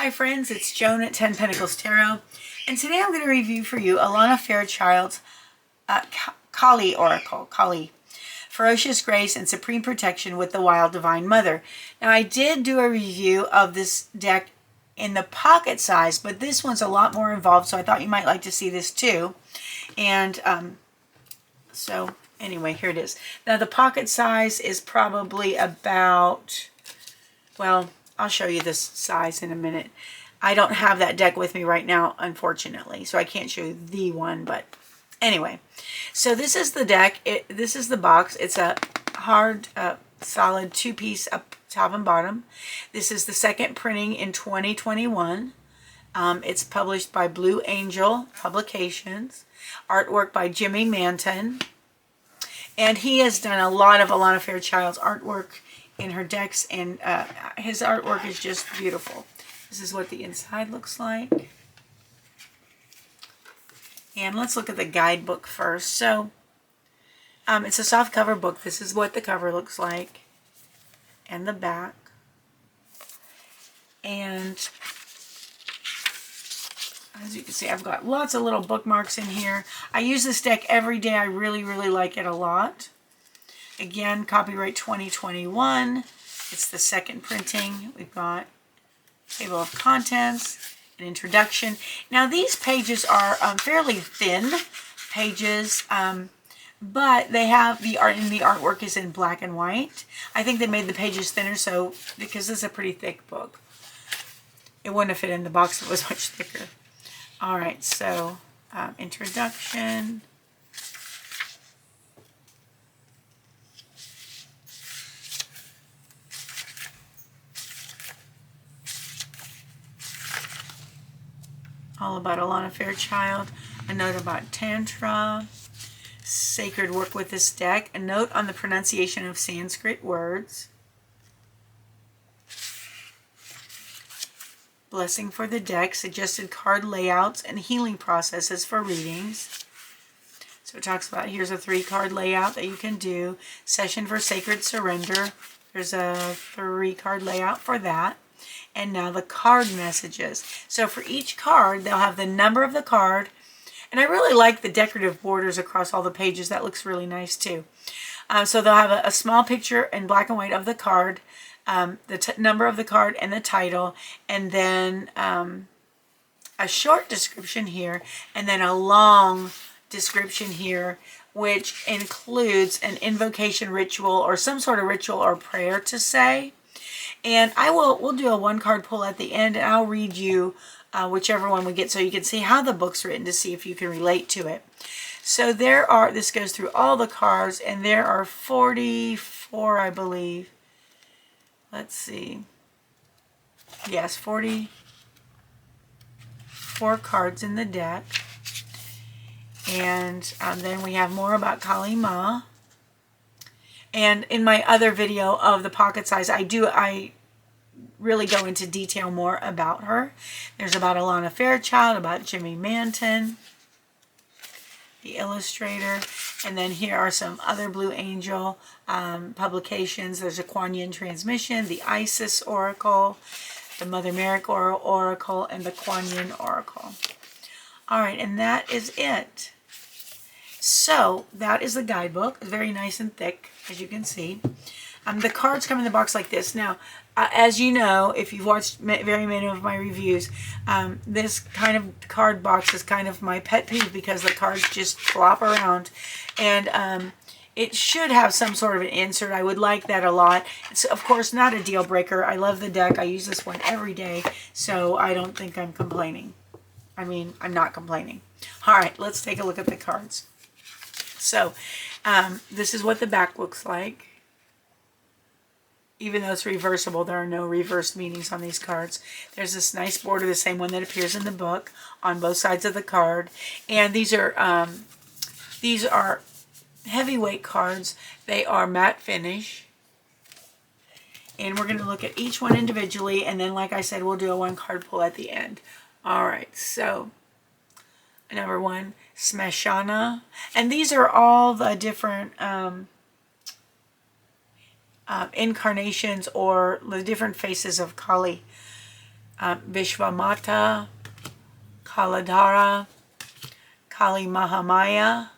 Hi friends, it's Joan at 10 Pentacles Tarot, and today I'm going to review for you Alana Fairchild's Kali Oracle. Kali, Ferocious Grace and Supreme Protection with the Wild Divine Mother. Now I did do a review of this deck in the pocket size, but this one's a lot more involved, so I thought you might like to see this too. And so anyway, here it is. Now the pocket size is probably about, well, I'll show you this size in a minute. I don't have that deck with me right now, unfortunately, so I can't show you the one, but anyway. So this is the deck. This is the box. It's a hard, solid two-piece up top and bottom. This is the second printing in 2021. It's published by Blue Angel Publications. Artwork by Jimmy Manton. And he has done a lot of Alana Fairchild's artwork in her decks, and his artwork is just beautiful. This is what the inside looks like. And let's look at the guidebook first. So it's a soft cover book. This is what the cover looks like, and the back. And as you can see, I've got lots of little bookmarks in here. I use this deck every day. I really, really like it a lot. Again, copyright 2021. It's the second printing. We've got table of contents, an introduction. Now these pages are fairly thin pages, but they have the art, and the artwork is in black and white. I think they made the pages thinner, so because this is a pretty thick book, it wouldn't have fit in the box if it was much thicker. All right, so introduction. All about Alana Fairchild, a note about Tantra, sacred work with this deck, a note on the pronunciation of Sanskrit words, blessing for the deck, suggested card layouts and healing processes for readings. So it talks about, here's a 3-card layout that you can do, session for sacred surrender. There's a 3-card layout for that. And now the card messages. So for each card, they'll have the number of the card. And I really like the decorative borders across all the pages. That looks really nice too. So they'll have a small picture in black and white of the card, the number of the card and the title, and then a short description here, and then a long description here, which includes an invocation ritual or some sort of ritual or prayer to say. And we'll do a 1-card pull at the end, and I'll read you whichever one we get so you can see how the book's written to see if you can relate to it. So this goes through all the cards, and there are 44, I believe. Let's see. Yes, 44 cards in the deck. And then we have more about Kali Ma. And in my other video of the pocket size, I really go into detail more about her. There's about Alana Fairchild, about Jimmy Manton, the illustrator. And then here are some other Blue Angel publications. There's a Kuan Yin transmission, the Isis Oracle, the Mother Merrick Oracle, and the Kuan Yin Oracle. All right, and that is it. So that is the guidebook. It's very nice and thick, as you can see. The cards come in the box like this. Now, as you know, if you've watched very many of my reviews, this kind of card box is kind of my pet peeve because the cards just flop around. And it should have some sort of an insert. I would like that a lot. It's, of course, not a deal breaker. I love the deck. I use this one every day, so I don't think I'm complaining. I mean, I'm not complaining. All right, let's take a look at the cards. So, this is what the back looks like. Even though it's reversible, there are no reverse meanings on these cards. There's this nice border, the same one that appears in the book, on both sides of the card. And these are heavyweight cards. They are matte finish. And we're going to look at each one individually, and then, like I said, we'll do a 1-card pull at the end. All right, so number 1, Smashana. And these are all the different incarnations or the different faces of Kali. Vishwamata, Kaladhara, Kali Mahamaya,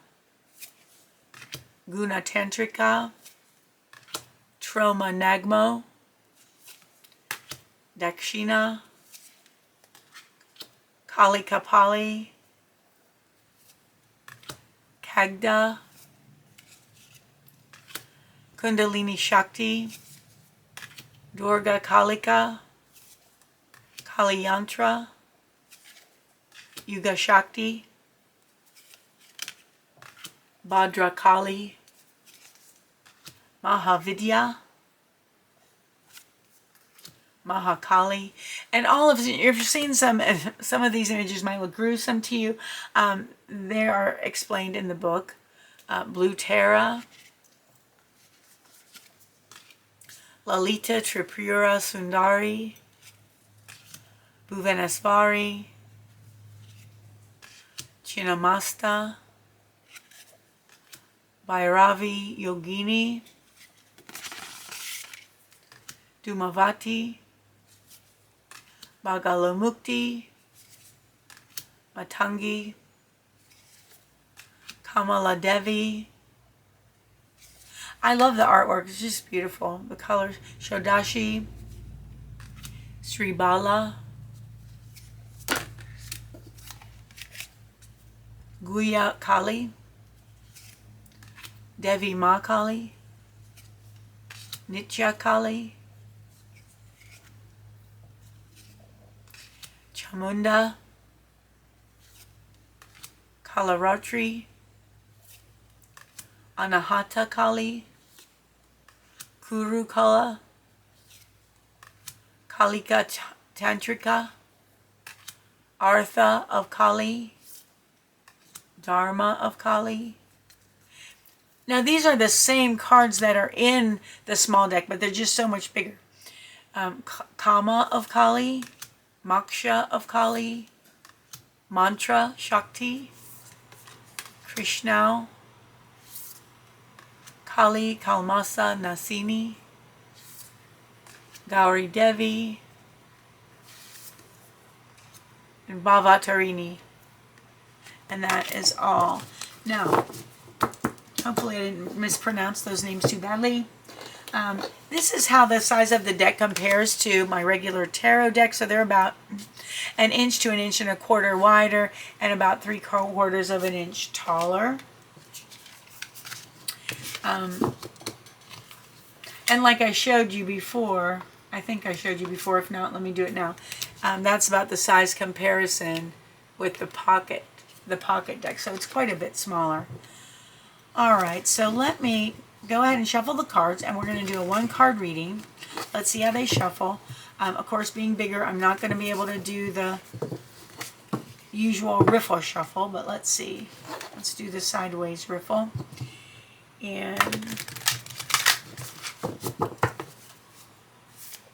Guna Tantrika, Troma Nagmo, Dakshina, Kali Kapali, Kagda, Kundalini Shakti, Durga Kalika, Kali Yantra, Yuga Shakti, Bhadra Kali, Mahavidya, Mahakali, and all of you've seen some of these images might look gruesome to you. They are explained in the book. Blue Tara, Lalita Tripura Sundari, Bhuvaneshwari, Chinnamasta, Bhairavi Yogini, Dhumavati, Bagalamukti, Matangi, Kamala Devi. I love the artwork. It's just beautiful. The colors. Shodashi, Sri Bala, Guya Kali, Devi Ma Kali, Nitya Kali, Chamunda, Kalaratri, Anahata Kali, Kuru Kala, Kalika Tantrika, Artha of Kali, Dharma of Kali. Now these are the same cards that are in the small deck, but they're just so much bigger. Kama of Kali, Moksha of Kali, Mantra Shakti, Krishna, Kali Kalmasa Nasini, Gauri Devi, and Bhavatarini. And that is all. Now, hopefully I didn't mispronounce those names too badly. This is how the size of the deck compares to my regular tarot deck. So they're about an inch to an inch and a quarter wider and about 3/4 of an inch taller. And like I showed you before, I think I showed you before, if not, let me do it now. That's about the size comparison with the pocket deck. So it's quite a bit smaller. All right, so let me go ahead and shuffle the cards, and we're going to do a 1-card reading. Let's see how they shuffle. Of course, being bigger, I'm not going to be able to do the usual riffle shuffle, but let's see. Let's do the sideways riffle. And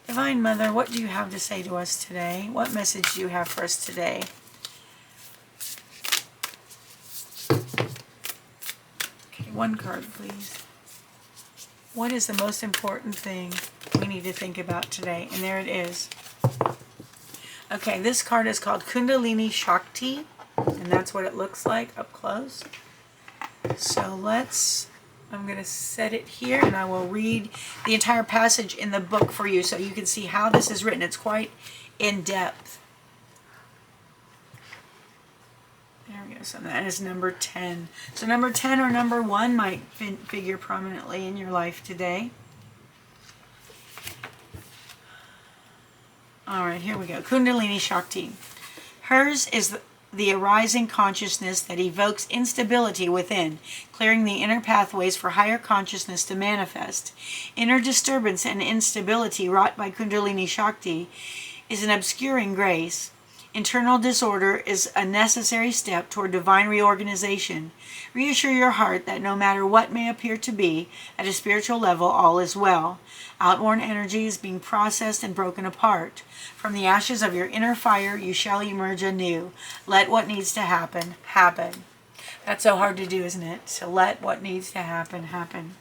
Divine Mother, what do you have to say to us today? What message do you have for us today? Okay, 1 card, please. What is the most important thing we need to think about today? And there it is. Okay, this card is called Kundalini Shakti, and that's what it looks like up close. So I'm going to set it here, and I will read the entire passage in the book for you so you can see how this is written. It's quite in-depth. There we go. So that is number 10. So number 10 or number 1 might figure prominently in your life today. All right, here we go. Kundalini Shakti. Hers is the arising consciousness that evokes instability within, clearing the inner pathways for higher consciousness to manifest. Inner disturbance and instability wrought by Kundalini Shakti is an obscuring grace. Internal disorder is a necessary step toward divine reorganization. Reassure your heart that no matter what may appear to be, at a spiritual level, all is well. Outworn energy is being processed and broken apart. From the ashes of your inner fire, you shall emerge anew. Let what needs to happen, happen. That's so hard to do, isn't it? To let what needs to happen, happen.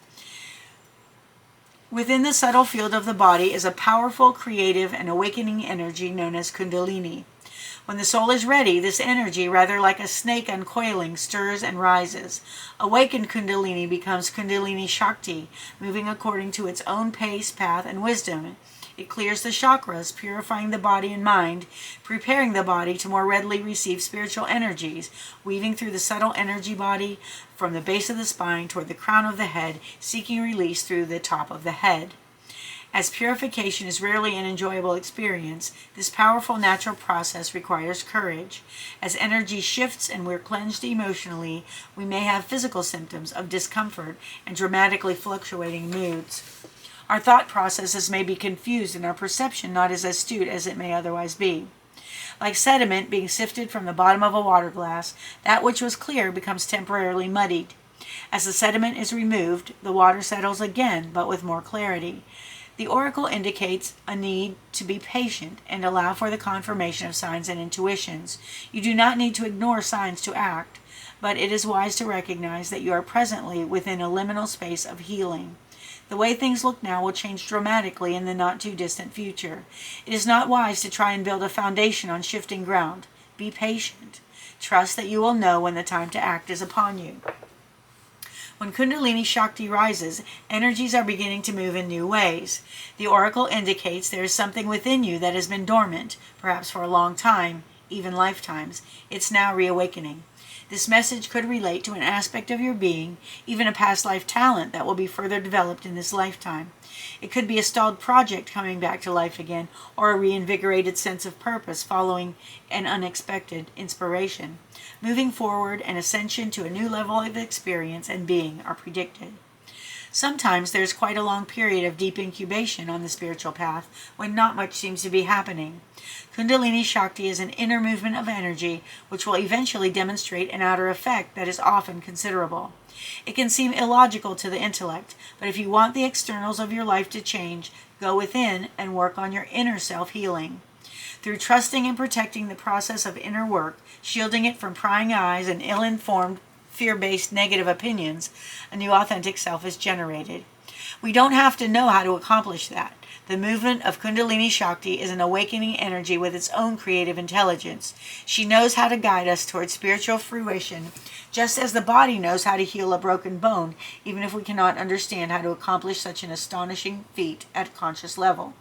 Within the subtle field of the body is a powerful, creative, and awakening energy known as Kundalini. When the soul is ready, this energy, rather like a snake uncoiling, stirs and rises. Awakened Kundalini becomes Kundalini Shakti, moving according to its own pace, path, and wisdom. It clears the chakras, purifying the body and mind, preparing the body to more readily receive spiritual energies, weaving through the subtle energy body from the base of the spine toward the crown of the head, seeking release through the top of the head. As purification is rarely an enjoyable experience, this powerful natural process requires courage. As energy shifts and we're cleansed emotionally, we may have physical symptoms of discomfort and dramatically fluctuating moods. Our thought processes may be confused and our perception not as astute as it may otherwise be. Like sediment being sifted from the bottom of a water glass, that which was clear becomes temporarily muddied. As the sediment is removed, the water settles again, but with more clarity. The oracle indicates a need to be patient and allow for the confirmation of signs and intuitions. You do not need to ignore signs to act, but it is wise to recognize that you are presently within a liminal space of healing. The way things look now will change dramatically in the not-too-distant future. It is not wise to try and build a foundation on shifting ground. Be patient. Trust that you will know when the time to act is upon you. When Kundalini Shakti rises, energies are beginning to move in new ways. The oracle indicates there is something within you that has been dormant, perhaps for a long time, even lifetimes. It's now reawakening. This message could relate to an aspect of your being, even a past life talent that will be further developed in this lifetime. It could be a stalled project coming back to life again, or a reinvigorated sense of purpose following an unexpected inspiration. Moving forward, an ascension to a new level of experience and being are predicted. Sometimes there's quite a long period of deep incubation on the spiritual path when not much seems to be happening. Kundalini Shakti is an inner movement of energy which will eventually demonstrate an outer effect that is often considerable. It can seem illogical to the intellect, but if you want the externals of your life to change, go within and work on your inner self-healing. Through trusting and protecting the process of inner work, shielding it from prying eyes and ill-informed, fear-based negative opinions, a new authentic self is generated. We don't have to know how to accomplish that. The movement of Kundalini Shakti is an awakening energy with its own creative intelligence. She knows how to guide us towards spiritual fruition, just as the body knows how to heal a broken bone, even if we cannot understand how to accomplish such an astonishing feat at a conscious level.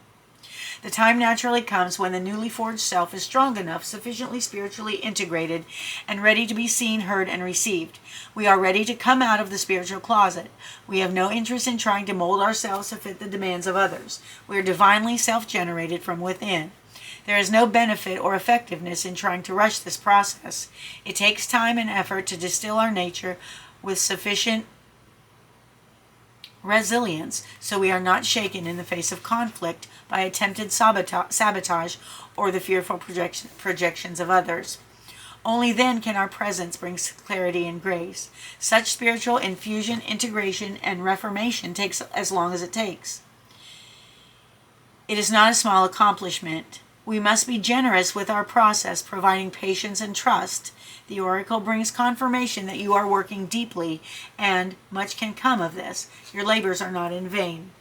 The time naturally comes when the newly forged self is strong enough, sufficiently spiritually integrated, and ready to be seen, heard, and received. We are ready to come out of the spiritual closet. We have no interest in trying to mold ourselves to fit the demands of others. We are divinely self-generated from within. There is no benefit or effectiveness in trying to rush this process. It takes time and effort to distill our nature with sufficient resilience, so we are not shaken in the face of conflict by attempted sabotage or the fearful projections of others. Only then can our presence bring clarity and grace. Such spiritual infusion, integration, and reformation takes as long as it takes. It is not a small accomplishment. We must be generous with our process, providing patience and trust. The oracle brings confirmation that you are working deeply, and much can come of this. Your labors are not in vain.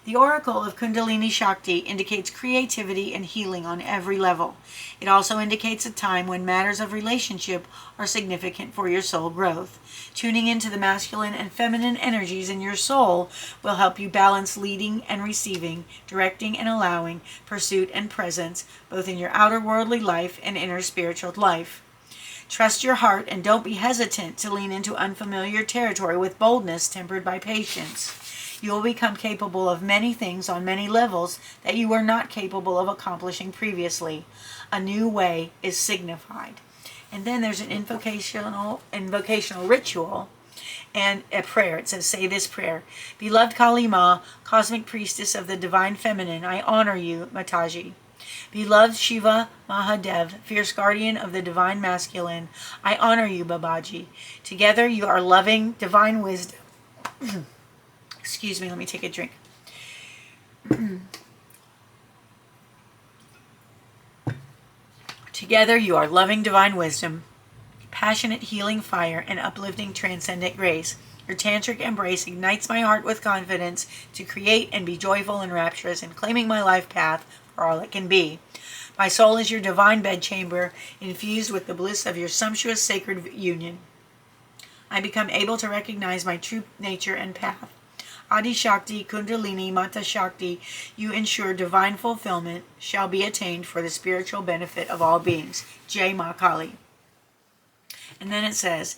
The oracle of Kundalini Shakti indicates creativity and healing on every level. It also indicates a time when matters of relationship are significant for your soul growth. Tuning into the masculine and feminine energies in your soul will help you balance leading and receiving, directing and allowing, pursuit and presence, both in your outer worldly life and inner spiritual life. Trust your heart and don't be hesitant to lean into unfamiliar territory with boldness tempered by patience. You will become capable of many things on many levels that you were not capable of accomplishing previously. A new way is signified. And then there's an invocational ritual and a prayer. It says, say this prayer. Beloved Kali Ma, cosmic priestess of the divine feminine, I honor you, Mataji. Beloved Shiva Mahadev, fierce guardian of the divine masculine, I honor you, Babaji. Together you are loving divine wisdom. Excuse me, let me take a drink. Together you are loving divine wisdom, passionate healing fire, and uplifting transcendent grace. Your tantric embrace ignites my heart with confidence to create and be joyful and rapturous in claiming my life path for all it can be. My soul is your divine bedchamber, infused with the bliss of your sumptuous sacred union. I become able to recognize my true nature and path. Adi Shakti, Kundalini, Mata Shakti, you ensure divine fulfillment shall be attained for the spiritual benefit of all beings. Jai Ma Kali. And then it says,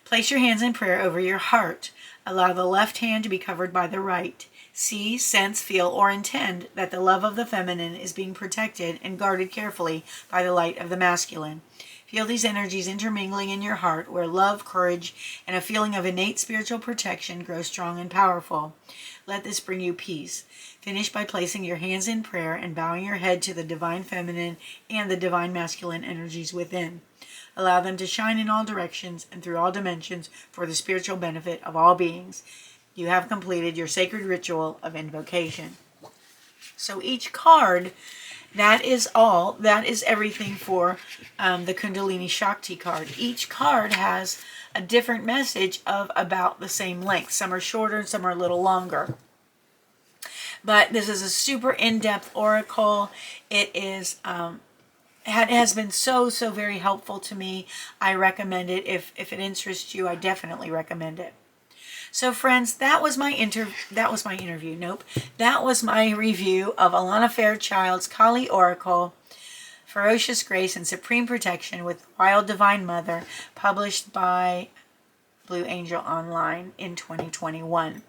place your hands in prayer over your heart. Allow the left hand to be covered by the right. See, sense, feel, or intend that the love of the feminine is being protected and guarded carefully by the light of the masculine. Feel these energies intermingling in your heart, where love, courage, and a feeling of innate spiritual protection grow strong and powerful. Let this bring you peace. Finish by placing your hands in prayer and bowing your head to the divine feminine and the divine masculine energies within. Allow them to shine in all directions and through all dimensions for the spiritual benefit of all beings. You have completed your sacred ritual of invocation. So each card, that is all. That is everything for the Kundalini Shakti card. Each card has a different message of about the same length. Some are shorter and some are a little longer. But this is a super in-depth oracle. It is... it has been so very helpful to me. I recommend it. If it interests you, I definitely recommend it. So friends, that was my interview. Nope. That was my review of Alana Fairchild's Kali Oracle, Ferocious Grace and Supreme Protection with Wild Divine Mother, published by Blue Angel Online in 2021.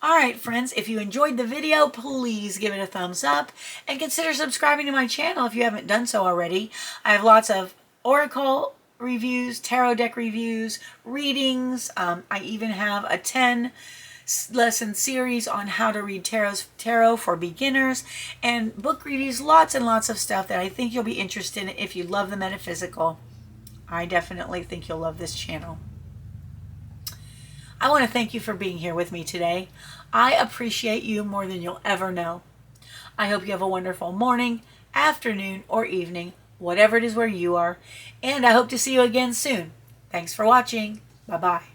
Alright friends, if you enjoyed the video, please give it a thumbs up and consider subscribing to my channel if you haven't done so already. I have lots of oracle reviews, tarot deck reviews, readings. I even have a 10-lesson series on how to read tarot for beginners, and book reviews, lots and lots of stuff that I think you'll be interested in if you love the metaphysical. I definitely think you'll love this channel. I want to thank you for being here with me today. I appreciate you more than you'll ever know. I hope you have a wonderful morning, afternoon, or evening, whatever it is where you are, and I hope to see you again soon. Thanks for watching. Bye-bye.